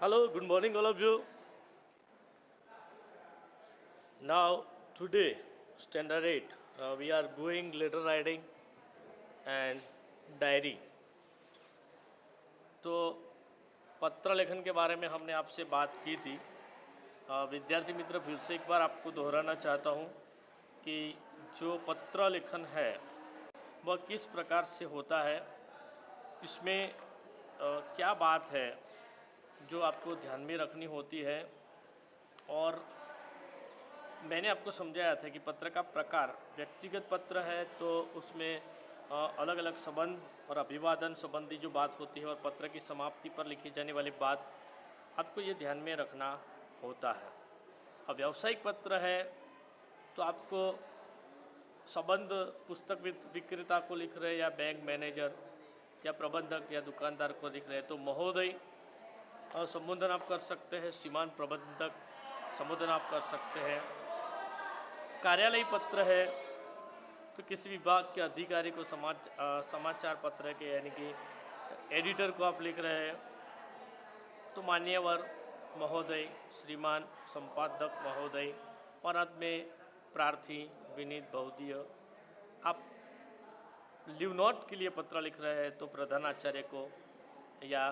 Hello, good morning, all of you. Now, today, standard 8, we are going letter writing and diary. तो पत्र लेखन के बारे में हमने आपसे बात की थी। विद्यार्थी मित्र, फिर से एक बार आपको दोहराना चाहता हूँ कि जो पत्र लेखन है वह किस प्रकार से होता है, इसमें क्या बात है जो आपको ध्यान में रखनी होती है। और मैंने आपको समझाया था कि पत्र का प्रकार व्यक्तिगत पत्र है तो उसमें अलग अलग संबंध और अभिवादन संबंधी जो बात होती है और पत्र की समाप्ति पर लिखी जाने वाली बात, आपको ये ध्यान में रखना होता है। अब व्यावसायिक पत्र है तो आपको संबंध पुस्तक विक्रेता को लिख रहे या बैंक मैनेजर या प्रबंधक या दुकानदार को लिख रहे हैं तो महोदय संबोधन आप कर सकते हैं, श्रीमान प्रबंधक संबोधन आप कर सकते हैं। कार्यालयी पत्र है तो किसी विभाग के अधिकारी को समाचार पत्र के यानी कि एडिटर को आप लिख रहे हैं तो मान्यवर महोदय, श्रीमान संपादक महोदय, और अंत में प्रार्थी, विनीत, बहुदीय। आप लीव नोट के लिए पत्र लिख रहे हैं तो प्रधानाचार्य को या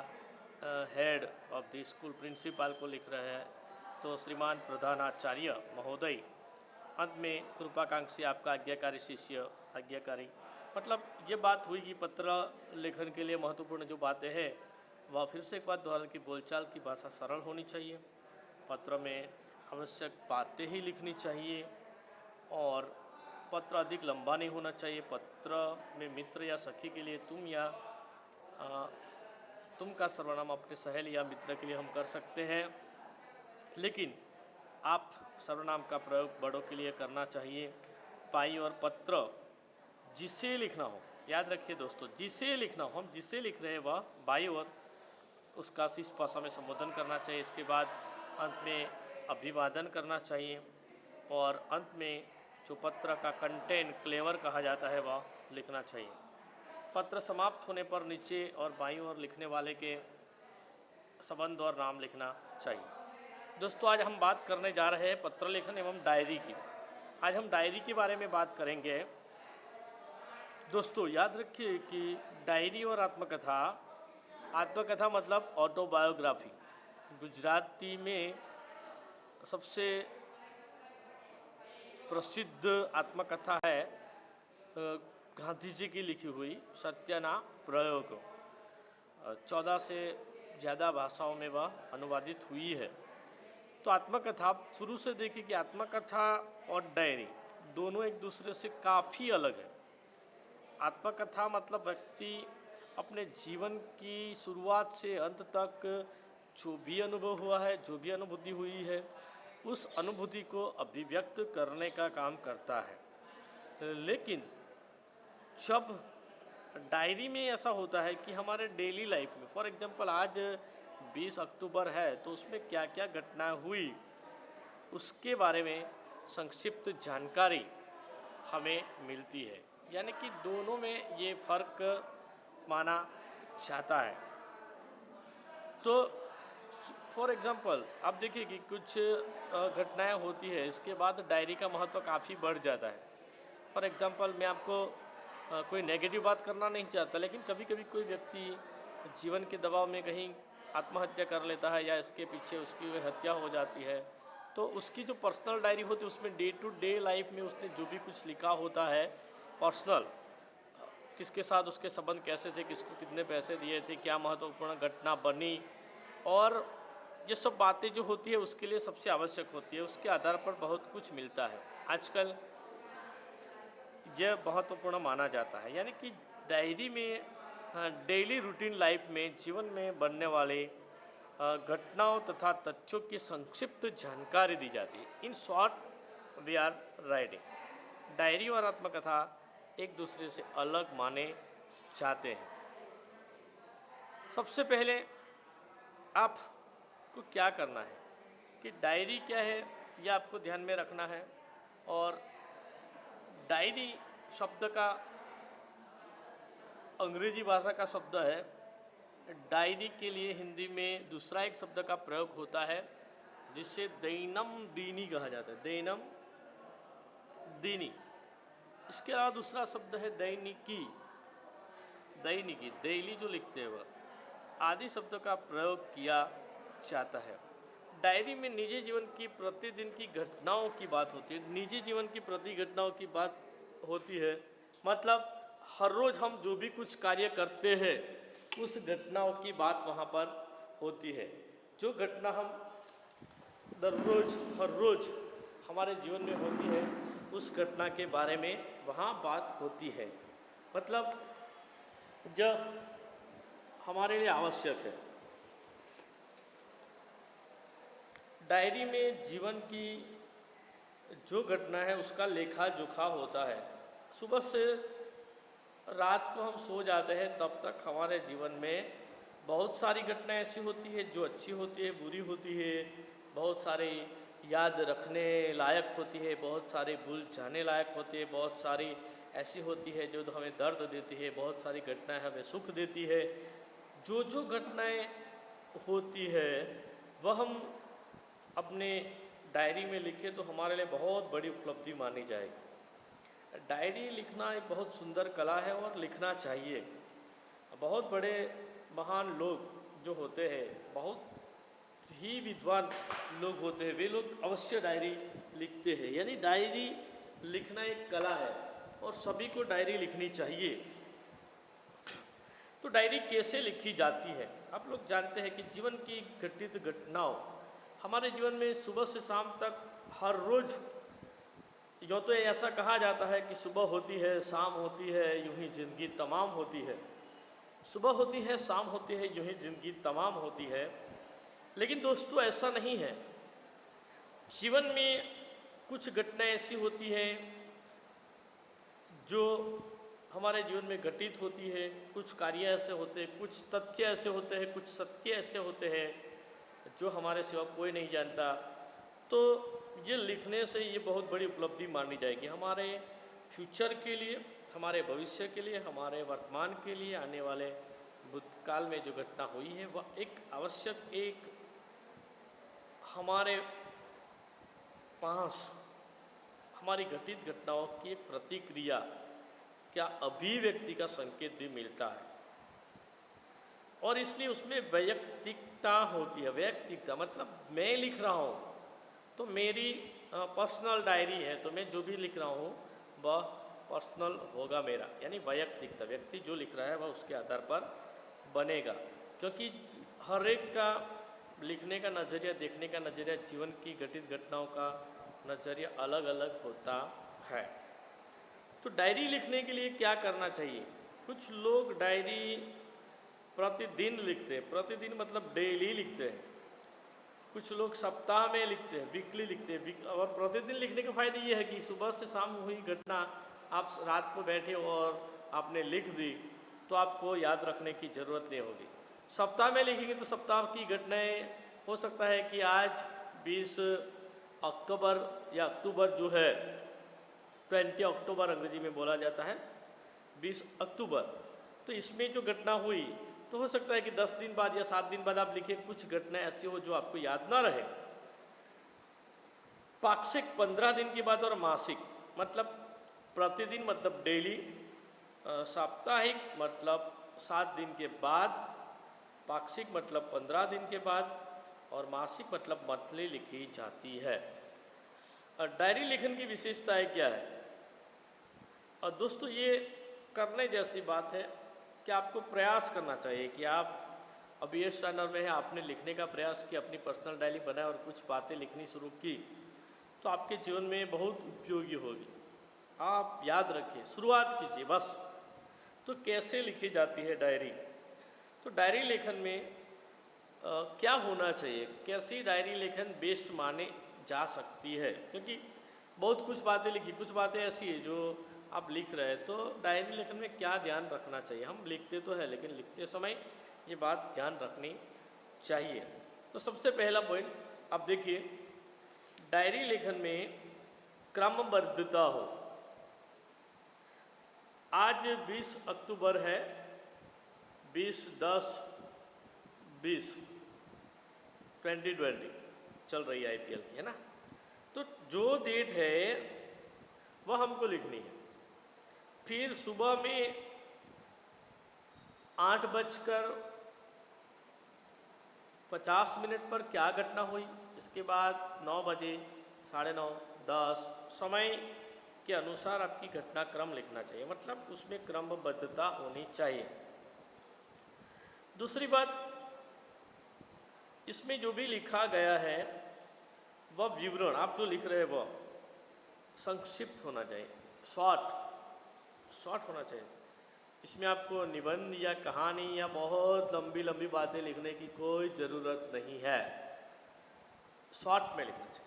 head of the school principal को लिख रहे हैं तो श्रीमान प्रधानाचार्य महोदय। अंत में कृपाकांक्षी आपका आज्ञाकारी शिष्य, आज्ञाकारी। मतलब ये बात हुई कि पत्र लेखन के लिए महत्वपूर्ण जो बातें हैं वह फिर से एक बात दोहरा कि बोलचाल की भाषा सरल होनी चाहिए, पत्र में आवश्यक बातें ही लिखनी चाहिए और पत्र अधिक लंबा नहीं होना चाहिए। पत्र में मित्र या सखी के लिए तुम या तुम का सर्वनाम अपने सहेली या मित्र के लिए हम कर सकते हैं, लेकिन आप सर्वनाम का प्रयोग बड़ों के लिए करना चाहिए। बाईं ओर पत्र जिसे लिखना हो, याद रखिए दोस्तों, जिसे लिखना हो, हम जिसे लिख रहे हैं वह बाईं ओर उसका शिष्ट भाषा में संबोधन करना चाहिए। इसके बाद अंत में अभिवादन करना चाहिए और अंत में जो पत्र का कंटेंट क्लेवर कहा जाता है वह लिखना चाहिए। पत्र समाप्त होने पर नीचे और बाईं ओर लिखने वाले के संबंध और नाम लिखना चाहिए। दोस्तों, आज हम बात करने जा रहे हैं पत्र लेखन एवं डायरी की। आज हम डायरी के बारे में बात करेंगे। दोस्तों, याद रखिए कि डायरी और आत्मकथा, आत्मकथा मतलब ऑटोबायोग्राफी, गुजराती में सबसे प्रसिद्ध आत्मकथा है गांधी जी की लिखी हुई सत्यना प्रयोग। 14 से ज़्यादा भाषाओं में वह अनुवादित हुई है। तो आत्मकथा शुरू से देखिए कि आत्मकथा और डायरी दोनों एक दूसरे से काफ़ी अलग है। आत्मकथा मतलब व्यक्ति अपने जीवन की शुरुआत से अंत तक जो भी अनुभव हुआ है, जो भी अनुभूति हुई है, उस अनुभूति को अभिव्यक्त करने का काम करता है। लेकिन जब डायरी में ऐसा होता है कि हमारे डेली लाइफ में, फॉर एग्जांपल आज 20 अक्टूबर है तो उसमें क्या क्या घटना हुई उसके बारे में संक्षिप्त जानकारी हमें मिलती है। यानी कि दोनों में ये फ़र्क माना जाता है। तो फॉर एग्जांपल आप देखिए कि कुछ घटनाएं होती है, इसके बाद डायरी का महत्व काफ़ी बढ़ जाता है। फॉर एग्जांपल मैं आपको कोई नेगेटिव बात करना नहीं चाहता, लेकिन कभी कभी कोई व्यक्ति जीवन के दबाव में कहीं आत्महत्या कर लेता है या इसके पीछे उसकी हत्या हो जाती है, तो उसकी जो पर्सनल डायरी होती है उसमें डे टू डे लाइफ में उसने जो भी कुछ लिखा होता है पर्सनल, किसके साथ उसके संबंध कैसे थे, किसको कितने पैसे दिए थे, क्या महत्वपूर्ण घटना बनी, और ये सब बातें जो होती है उसके लिए सबसे आवश्यक होती है। उसके आधार पर बहुत कुछ मिलता है। आजकल यह महत्वपूर्ण माना जाता है। यानी कि डायरी में डेली रूटीन लाइफ में जीवन में बनने वाले घटनाओं तथा तथ्यों की संक्षिप्त जानकारी दी जाती है। In short we are writing. Diary और आत्मकथा एक दूसरे से अलग माने जाते हैं। सबसे पहले आपको क्या करना है कि डायरी क्या है यह आपको ध्यान में रखना है। और डायरी शब्द का अंग्रेजी भाषा का शब्द है डायरी के लिए हिंदी में दूसरा एक शब्द का प्रयोग होता है जिससे दैनम दीनी कहा जाता है, दैनम दीनी। इसके अलावा दूसरा शब्द है दैनिकी, दैनिकी डेली जो लिखते हैं वह आदि शब्दों का प्रयोग किया जाता है। डायरी में निजी जीवन की प्रतिदिन की घटनाओं की बात होती है, निजी जीवन की प्रति घटनाओं की बात होती है। मतलब हर रोज़ हम जो भी कुछ कार्य करते हैं उस घटनाओं की बात वहाँ पर होती है। जो घटना हम दररोज हर रोज़ हमारे जीवन में होती है उस घटना के बारे में वहाँ बात होती है। मतलब यह हमारे लिए आवश्यक है। डायरी में जीवन की जो घटना है उसका लेखा जोखा होता है। सुबह से रात को हम सो जाते हैं तब तक हमारे जीवन में बहुत सारी घटनाएं ऐसी होती है जो अच्छी होती है, बुरी होती है, बहुत सारी याद रखने लायक होती है, बहुत सारी भूल जाने लायक होती है, बहुत सारी ऐसी होती है जो हमें दर्द देती है, बहुत सारी घटनाएं हमें सुख देती है। जो जो घटनाएं होती है वह हम अपने डायरी में लिखें तो हमारे लिए बहुत बड़ी उपलब्धि मानी जाएगी। डायरी लिखना एक बहुत सुंदर कला है और लिखना चाहिए। बहुत बड़े महान लोग जो होते हैं, बहुत ही विद्वान लोग होते हैं, वे लोग अवश्य डायरी लिखते हैं। यानी डायरी लिखना एक कला है और सभी को डायरी लिखनी चाहिए। तो डायरी कैसे लिखी जाती है? आप लोग जानते हैं कि जीवन की घटित घटनाओं हमारे जीवन में सुबह से शाम तक हर रोज़, यूँ तो ऐसा कहा जाता है कि सुबह होती है शाम होती है यूँ ही ज़िंदगी तमाम होती है। सुबह होती है शाम होती है यूँ ही ज़िंदगी तमाम होती है। लेकिन दोस्तों ऐसा नहीं है। जीवन में कुछ घटनाएं ऐसी होती हैं जो हमारे जीवन में घटित होती है, कुछ कार्य ऐसे होते हैं, कुछ तथ्य ऐसे होते हैं, कुछ सत्य ऐसे होते हैं जो हमारे सिवा कोई नहीं जानता। तो ये लिखने से ये बहुत बड़ी उपलब्धि मानी जाएगी हमारे फ्यूचर के लिए, हमारे भविष्य के लिए, हमारे वर्तमान के लिए, आने वाले भूतकाल में जो घटना हुई है वह एक आवश्यक, एक हमारे पास हमारी घटित घटनाओं की प्रतिक्रिया, क्या अभिव्यक्ति का संकेत भी मिलता है। और इसलिए उसमें वैयक्तिकता होती है। वैयक्तिकता मतलब मैं लिख रहा हूँ तो मेरी पर्सनल डायरी है, तो मैं जो भी लिख रहा हूँ वह पर्सनल होगा मेरा, यानी वैयक्तिकता। व्यक्ति जो लिख रहा है वह उसके आधार पर बनेगा, क्योंकि हर एक का लिखने का नज़रिया, देखने का नज़रिया, जीवन की घटित घटनाओं का नज़रिया अलग अलग होता है। तो डायरी लिखने के लिए क्या करना चाहिए? कुछ लोग डायरी प्रतिदिन लिखते हैं, प्रतिदिन मतलब डेली लिखते हैं। कुछ लोग सप्ताह में लिखते हैं, वीकली लिखते हैं। और प्रतिदिन लिखने का फ़ायदा ये है कि सुबह से शाम हुई घटना आप रात को बैठे और आपने लिख दी तो आपको याद रखने की ज़रूरत नहीं होगी। सप्ताह में लिखेंगे तो सप्ताह की घटनाएं, हो सकता है कि आज 20 अक्टूबर या अक्टूबर जो है 20 अक्टूबर अंग्रेजी में बोला जाता है, 20 अक्टूबर, तो इसमें जो घटना हुई तो हो सकता है कि 10 दिन बाद या 7 दिन बाद आप लिखे। कुछ घटनाएं ऐसी हो जो आपको याद ना रहे। पाक्षिक 15 दिन की बात, और मासिक मतलब प्रतिदिन मतलब डेली, साप्ताहिक मतलब 7 दिन के बाद, पाक्षिक मतलब 15 दिन के बाद, और मासिक मतलब मंथली लिखी जाती है। और डायरी लेखन की विशेषताएं क्या है? और दोस्तों ये करने जैसी बात है कि आपको प्रयास करना चाहिए कि आप अभी इस चैनल में है, आपने लिखने का प्रयास किया, अपनी पर्सनल डायरी बनाए और कुछ बातें लिखनी शुरू की तो आपके जीवन में बहुत उपयोगी होगी। आप याद रखिए, शुरुआत कीजिए बस। तो कैसे लिखी जाती है डायरी? तो डायरी लेखन में क्या होना चाहिए, कैसी डायरी लेखन बेस्ट माने जा सकती है? क्योंकि बहुत कुछ बातें लिखी, कुछ बातें ऐसी है जो आप लिख रहे हैं, तो डायरी लेखन में क्या ध्यान रखना चाहिए? हम लिखते तो है लेकिन लिखते समय ये बात ध्यान रखनी चाहिए। तो सबसे पहला पॉइंट आप देखिए, डायरी लेखन में क्रमबद्धता हो। आज 20 अक्टूबर है, 20/10 20 2020 चल रही है IPL की, है ना। तो जो डेट है वह हमको लिखनी है। फिर सुबह में 8:50 पर क्या घटना हुई, इसके बाद 9 बजे, 9:30, 10 समय के अनुसार आपकी घटनाक्रम लिखना चाहिए, मतलब उसमें क्रमबद्धता होनी चाहिए। दूसरी बात, इसमें जो भी लिखा गया है वह विवरण आप जो लिख रहे हैं वह संक्षिप्त होना चाहिए, शॉर्ट होना चाहिए। इसमें आपको निबंध या कहानी या बहुत लंबी लंबी बातें लिखने की कोई ज़रूरत नहीं है, शॉर्ट में लिखना चाहिए।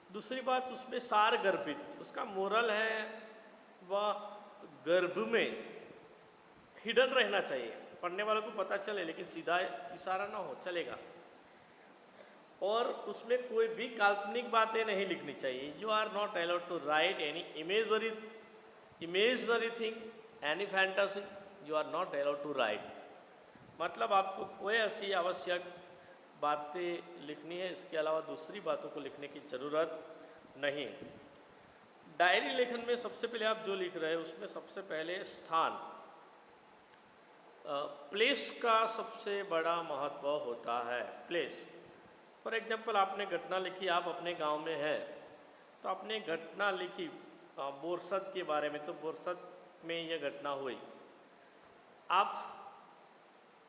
दूसरी बात, उसमें सार गर्भित, उसका मोरल है वह गर्भ में हिडन रहना चाहिए, पढ़ने वालों को पता चले लेकिन सीधा इशारा ना हो, चलेगा। और उसमें कोई भी काल्पनिक बातें नहीं लिखनी चाहिए। You are not allowed to write any imaginary thing, any fantasy, you are not allowed to write. मतलब आपको कोई ऐसी आवश्यक बातें लिखनी है, इसके अलावा दूसरी बातों को लिखने की ज़रूरत नहीं। डायरी लेखन में सबसे पहले आप जो लिख रहे हैं उसमें सबसे पहले स्थान, प्लेस का सबसे बड़ा महत्व होता है। प्लेस, फॉर एग्जाम्पल आपने घटना लिखी, आप अपने गांव में हैं तो आपने घटना लिखी बोरसद के बारे में, तो बोरसद में यह घटना हुई। आप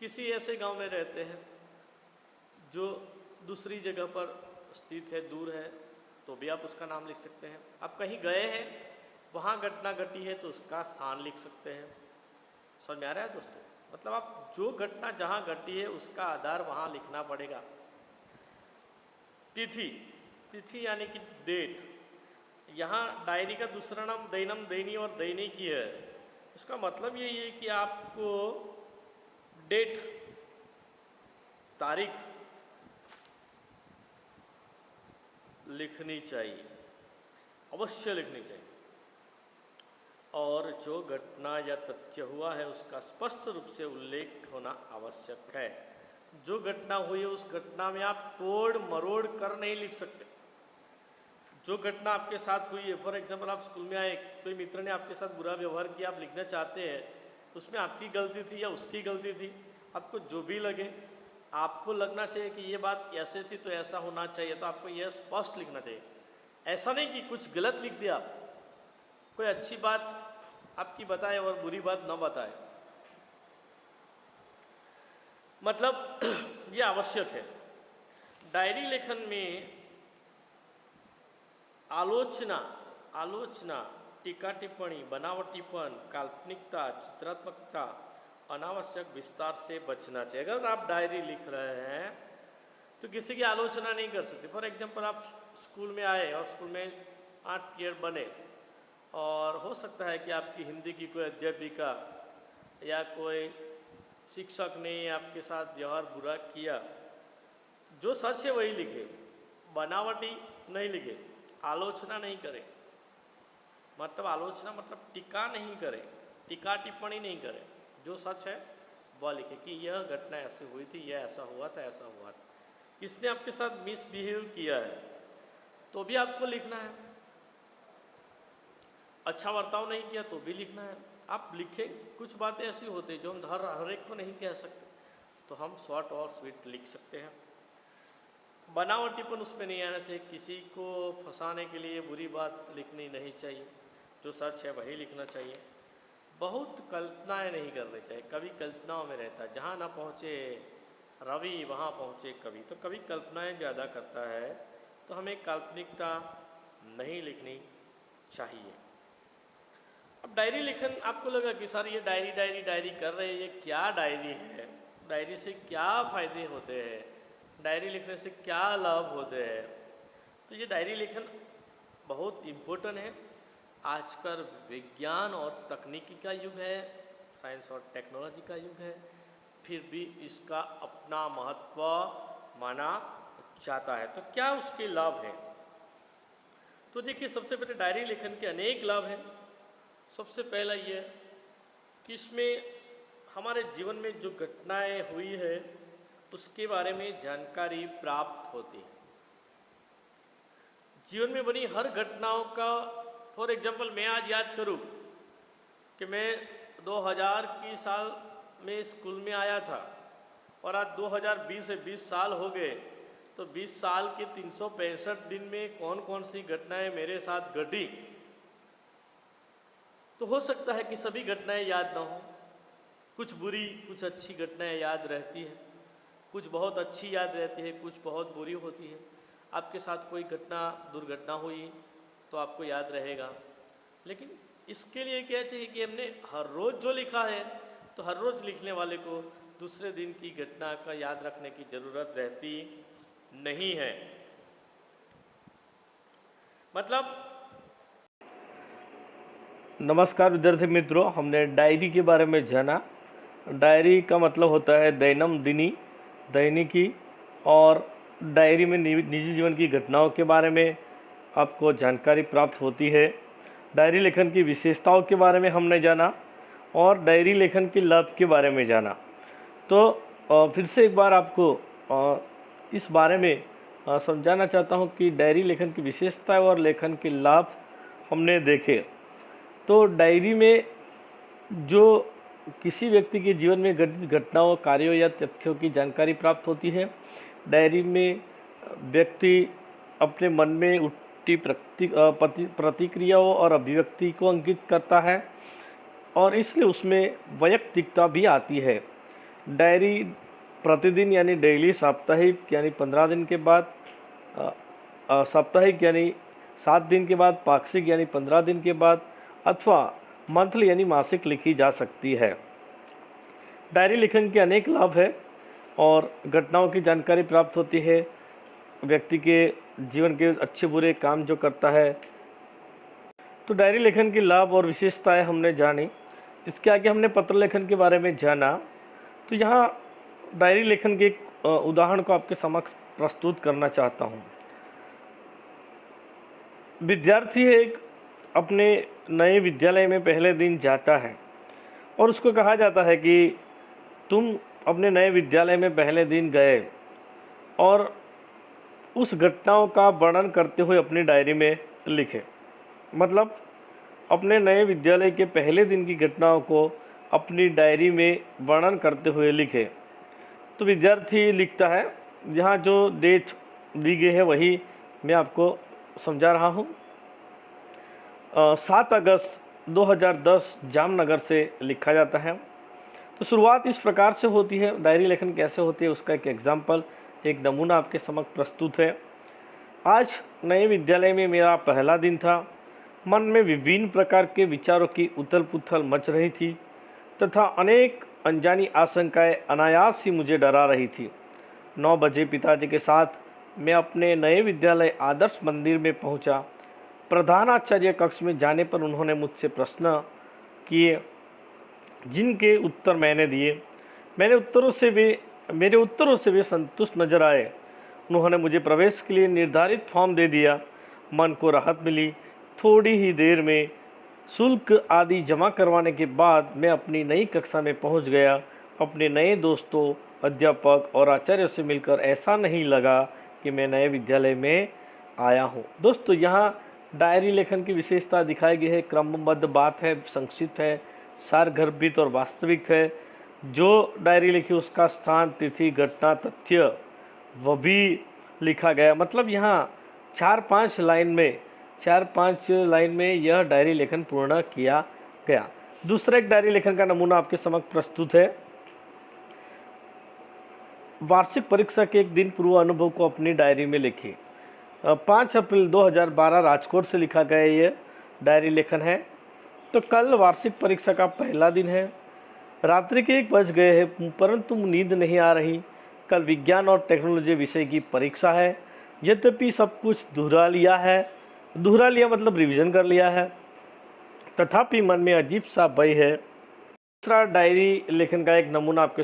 किसी ऐसे गांव में रहते हैं जो दूसरी जगह पर स्थित है, दूर है, तो भी आप उसका नाम लिख सकते हैं। आप कहीं गए हैं, वहाँ घटना घटी है तो उसका स्थान लिख सकते हैं। समझ में आ रहा है दोस्तों? मतलब आप जो घटना जहाँ घटी है उसका आधार वहाँ लिखना पड़ेगा। तिथि यानी कि डेट, यहाँ डायरी का दूसरा नाम दैनम, दैनी और दैनिकी है। इसका मतलब यही है कि आपको डेट, तारीख लिखनी चाहिए, अवश्य लिखनी चाहिए। और जो घटना या तथ्य हुआ है उसका स्पष्ट रूप से उल्लेख होना आवश्यक है। जो घटना हुई है उस घटना में आप तोड़ मरोड़ कर नहीं लिख सकते। जो घटना आपके साथ हुई है, फॉर एग्जाम्पल आप स्कूल में आए, कोई मित्र ने आपके साथ बुरा व्यवहार किया, आप लिखना चाहते हैं उसमें आपकी गलती थी या उसकी गलती थी, आपको जो भी लगे, आपको लगना चाहिए कि ये बात ऐसे थी तो ऐसा होना चाहिए, तो आपको यह स्पष्ट लिखना चाहिए। ऐसा नहीं कि कुछ गलत लिख दिया, कोई अच्छी बात आपकी बताए और बुरी बात न बताए। मतलब ये आवश्यक है। डायरी लेखन में आलोचना, टीका टिप्पणी, बनावटीपन, काल्पनिकता, चित्रात्मकता, अनावश्यक विस्तार से बचना चाहिए। अगर आप डायरी लिख रहे हैं तो किसी की आलोचना नहीं कर सकते। फॉर एग्जाम्पल आप स्कूल में आए और स्कूल में 8 पीरियड बने और हो सकता है कि आपकी हिंदी की कोई अध्यापिका या कोई शिक्षक ने आपके साथ व्यवहार बुरा किया, जो सच है वही लिखे, बनावटी नहीं लिखे, आलोचना नहीं करें। मतलब आलोचना मतलब टीका नहीं करें, टीका टिप्पणी नहीं करें, जो सच है वह लिखे कि यह घटना ऐसे हुई थी, यह ऐसा हुआ था, ऐसा हुआ था। किसने आपके साथ मिसबिहेव किया है तो भी आपको लिखना है, अच्छा बर्ताव नहीं किया तो भी लिखना है। आप लिखें, कुछ बातें ऐसी होती जो हम हर एक को नहीं कह सकते, तो हम शॉर्ट और स्वीट लिख सकते हैं। बनावटीपन उसमें नहीं आना चाहिए, किसी को फंसाने के लिए बुरी बात लिखनी नहीं चाहिए, जो सच है वही लिखना चाहिए। बहुत कल्पनाएं नहीं करनी चाहिए, कभी कल्पनाओं में रहता है, जहाँ ना पहुँचे रवि वहाँ पहुँचे कवि, तो कभी कल्पनाएं ज़्यादा करता है, तो हमें काल्पनिकता नहीं लिखनी चाहिए। अब डायरी लेखन, आपको लगा कि सर ये डायरी कर रहे हैं, ये क्या डायरी है, डायरी से क्या फ़ायदे होते हैं, डायरी लिखने से क्या लाभ होते हैं। तो ये डायरी लेखन बहुत इम्पोर्टेंट है। आजकल विज्ञान और तकनीकी का युग है, साइंस और टेक्नोलॉजी का युग है, फिर भी इसका अपना महत्व माना जाता है। तो क्या उसके लाभ हैं? तो देखिए, सबसे पहले डायरी लेखन के अनेक लाभ हैं। सबसे पहला ये कि इसमें हमारे जीवन में जो घटनाएं हुई है उसके बारे में जानकारी प्राप्त होती है। जीवन में बनी हर घटनाओं का, फॉर एग्जाम्पल मैं आज याद करूं कि मैं 2000 की साल में स्कूल में आया था और आज 2020 से 20 साल हो गए, तो 20 साल के 365 दिन में कौन कौन सी घटनाएं मेरे साथ घटी, तो हो सकता है कि सभी घटनाएं याद ना हो। कुछ बुरी कुछ अच्छी घटनाएं याद रहती हैं, कुछ बहुत अच्छी याद रहती है, कुछ बहुत बुरी होती है। आपके साथ कोई घटना दुर्घटना हुई तो आपको याद रहेगा, लेकिन इसके लिए क्या चाहिए कि हमने हर रोज़ जो लिखा है तो हर रोज़ लिखने वाले को दूसरे दिन की घटना का याद रखने की ज़रूरत रहती नहीं है। मतलब नमस्कार विद्यार्थी मित्रों, हमने डायरी के बारे में जाना। डायरी का मतलब होता है दैनिकी, और डायरी में निजी जीवन की घटनाओं के बारे में आपको जानकारी प्राप्त होती है। डायरी लेखन की विशेषताओं के बारे में हमने जाना और डायरी लेखन के लाभ के बारे में जाना। तो फिर से एक बार आपको इस बारे में समझाना चाहता हूं कि डायरी लेखन की विशेषताएं और लेखन के लाभ हमने देखे। तो डायरी में जो किसी व्यक्ति के जीवन में घटित घटनाओं, कार्यों या तथ्यों की जानकारी प्राप्त होती है। डायरी में व्यक्ति अपने मन में उठती प्रतिक्रियाओं और अभिव्यक्ति को अंकित करता है और इसलिए उसमें वैयक्तिकता भी आती है। डायरी प्रतिदिन यानी डेली, साप्ताहिक यानी 15 दिन के बाद, साप्ताहिक यानी 7 दिन के बाद, पाक्षिक यानी 15 दिन के बाद, अथवा मंथली यानी मासिक लिखी जा सकती है। डायरी लेखन के अनेक लाभ है और घटनाओं की जानकारी प्राप्त होती है। व्यक्ति के जीवन के अच्छे बुरे काम जो करता है। तो डायरी लेखन के लाभ और विशेषताएं हमने जानी। इसके आगे हमने पत्र लेखन के बारे में जाना। तो यहाँ डायरी लेखन के एक उदाहरण को आपके समक्ष प्रस्तुत करना चाहता हूँ। विद्यार्थी एक अपने नए विद्यालय में पहले दिन जाता है और उसको कहा जाता है कि तुम अपने नए विद्यालय में पहले दिन गए और उस घटनाओं का वर्णन करते हुए अपनी डायरी में लिखे। मतलब अपने नए विद्यालय के पहले दिन की घटनाओं को अपनी डायरी में वर्णन करते हुए लिखे। तो विद्यार्थी लिखता है, यहाँ जो डेट दी गई है वही मैं आपको समझा रहा हूँ। 7 अगस्त 2010 जामनगर से लिखा जाता है। तो शुरुआत इस प्रकार से होती है। डायरी लेखन कैसे होती है उसका एक एग्जाम्पल, एक नमूना आपके समक्ष प्रस्तुत है। आज नए विद्यालय में मेरा पहला दिन था। मन में विभिन्न प्रकार के विचारों की उथल पुथल मच रही थी तथा अनेक अनजानी आशंकाएं अनायास ही मुझे डरा रही थी। 9 बजे पिताजी के साथ मैं अपने नए विद्यालय आदर्श मंदिर में पहुंचा। प्रधानाचार्य कक्ष में जाने पर उन्होंने मुझसे प्रश्न किए जिनके उत्तर मैंने दिए। मेरे उत्तरों से वे संतुष्ट नजर आए। उन्होंने मुझे प्रवेश के लिए निर्धारित फॉर्म दे दिया। मन को राहत मिली। थोड़ी ही देर में शुल्क आदि जमा करवाने के बाद मैं अपनी नई कक्षा में पहुंच गया। अपने नए दोस्तों, अध्यापक और आचार्यों से मिलकर ऐसा नहीं लगा कि मैं नए विद्यालय में आया हूं। दोस्तों, यहाँ डायरी लेखन की विशेषता दिखाई गई है। क्रमबद्ध बात है, संक्षिप्त है, सारगर्भित और वास्तविक है। जो डायरी लिखी उसका स्थान, तिथि, घटना, तथ्य वह भी लिखा गया। मतलब यहाँ 4-5 लाइन में यह डायरी लेखन पूर्ण किया गया। दूसरा एक डायरी लेखन का नमूना आपके समक्ष प्रस्तुत है। वार्षिक परीक्षा के एक दिन पूर्व अनुभव को अपनी डायरी में लिखिए। 5 अप्रैल 2012 राजकोट से लिखा गया ये डायरी लेखन है। तो कल वार्षिक परीक्षा का पहला दिन है। रात्रि के 1 बज गए हैं परंतु नींद नहीं आ रही। कल विज्ञान और टेक्नोलॉजी विषय की परीक्षा है। यद्यपि सब कुछ दोहरा लिया मतलब रिवीजन कर लिया है, तथापि मन में अजीब सा भय है। दूसरा डायरी लेखन का एक नमूना आपके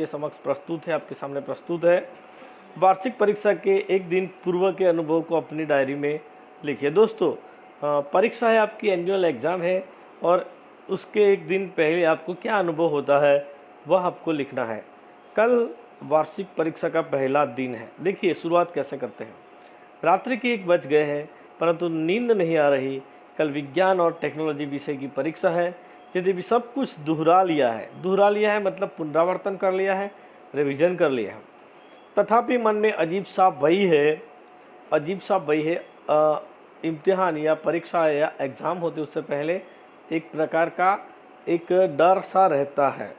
समक्ष प्रस्तुत है। वार्षिक परीक्षा के एक दिन पूर्व के अनुभव को अपनी डायरी में लिखिए। दोस्तों, परीक्षा है, आपकी एनुअल एग्ज़ाम है और उसके एक दिन पहले आपको क्या अनुभव होता है वह आपको लिखना है। कल वार्षिक परीक्षा का पहला दिन है। देखिए शुरुआत कैसे करते हैं। रात्रि के 1 बज गए हैं परंतु नींद नहीं आ रही। कल विज्ञान और टेक्नोलॉजी विषय की परीक्षा है। यदि भी सब कुछ दोहरा लिया है मतलब पुनरावर्तन कर लिया है, रिवीजन कर लिया है, तथापि मन में अजीब सा वही है इम्तिहान या परीक्षा या एग्ज़ाम होते उससे पहले एक प्रकार का एक डर सा रहता है,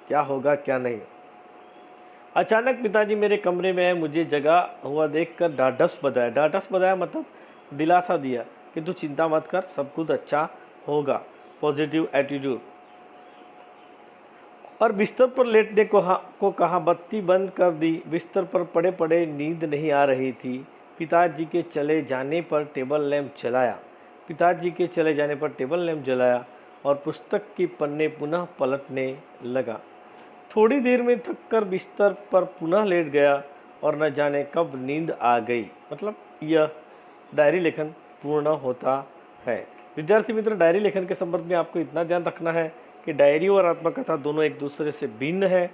क्या होगा क्या नहीं। अचानक पिताजी मेरे कमरे में आए। मुझे जगा हुआ देखकर ढाढ़स बधाया मतलब दिलासा दिया कि तू चिंता मत कर, सब कुछ अच्छा होगा, पॉजिटिव एटीट्यूड। और बिस्तर पर लेटने को कहा। बत्ती बंद कर दी। बिस्तर पर पड़े पड़े नींद नहीं आ रही थी। पिताजी के चले जाने पर टेबल लैंप जलाया और पुस्तक के पन्ने पुनः पलटने लगा। थोड़ी देर में थककर बिस्तर पर पुनः लेट गया और न जाने कब नींद आ गई। मतलब यह डायरी लेखन पूर्ण होता है। विद्यार्थी मित्र, डायरी लेखन के संबंध में आपको इतना ध्यान रखना है कि डायरी और आत्मकथा दोनों एक दूसरे से भिन्न है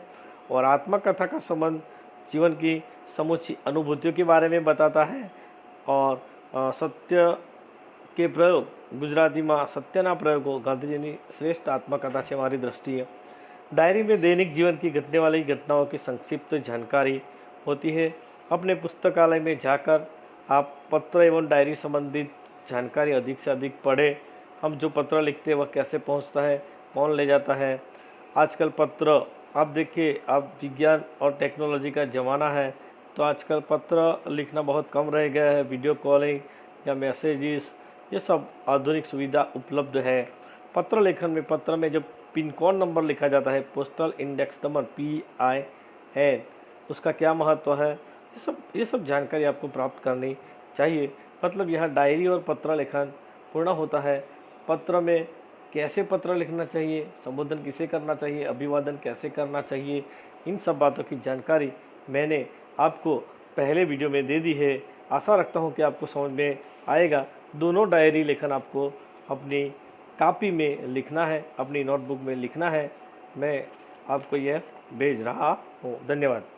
और आत्मकथा का संबंध जीवन की समुची अनुभूतियों के बारे में बताता है और सत्य के प्रयोग गुजराती में सत्यना प्रयोगों गांधीजीनी श्रेष्ठ आत्मकथा से हमारी दृष्टि है। डायरी में दैनिक जीवन की घटने वाली घटनाओं की संक्षिप्त जानकारी होती है। अपने पुस्तकालय में जाकर आप पत्र एवं डायरी संबंधित जानकारी अधिक से अधिक पढ़ें। हम जो पत्र लिखते हैं वह कैसे पहुंचता है, कौन ले जाता है। आजकल पत्र आप देखिए, अब विज्ञान और टेक्नोलॉजी का ज़माना है तो आजकल पत्र लिखना बहुत कम रह गया है। वीडियो कॉलिंग या मैसेजेस ये सब आधुनिक सुविधा उपलब्ध है। पत्र में जब पिन कोड नंबर लिखा जाता है, पोस्टल इंडेक्स नंबर PIN, उसका क्या महत्व है, ये सब जानकारी आपको प्राप्त करनी चाहिए। मतलब यह डायरी और पत्र लेखन पूर्ण होता है। पत्र में कैसे पत्र लिखना चाहिए, संबोधन किसे करना चाहिए, अभिवादन कैसे करना चाहिए, इन सब बातों की जानकारी मैंने आपको पहले वीडियो में दे दी है। आशा रखता हूँ कि आपको समझ में आएगा। दोनों डायरी लेखन आपको अपनी कॉपी में लिखना है, अपनी नोटबुक में लिखना है। मैं आपको यह भेज रहा हूँ। धन्यवाद।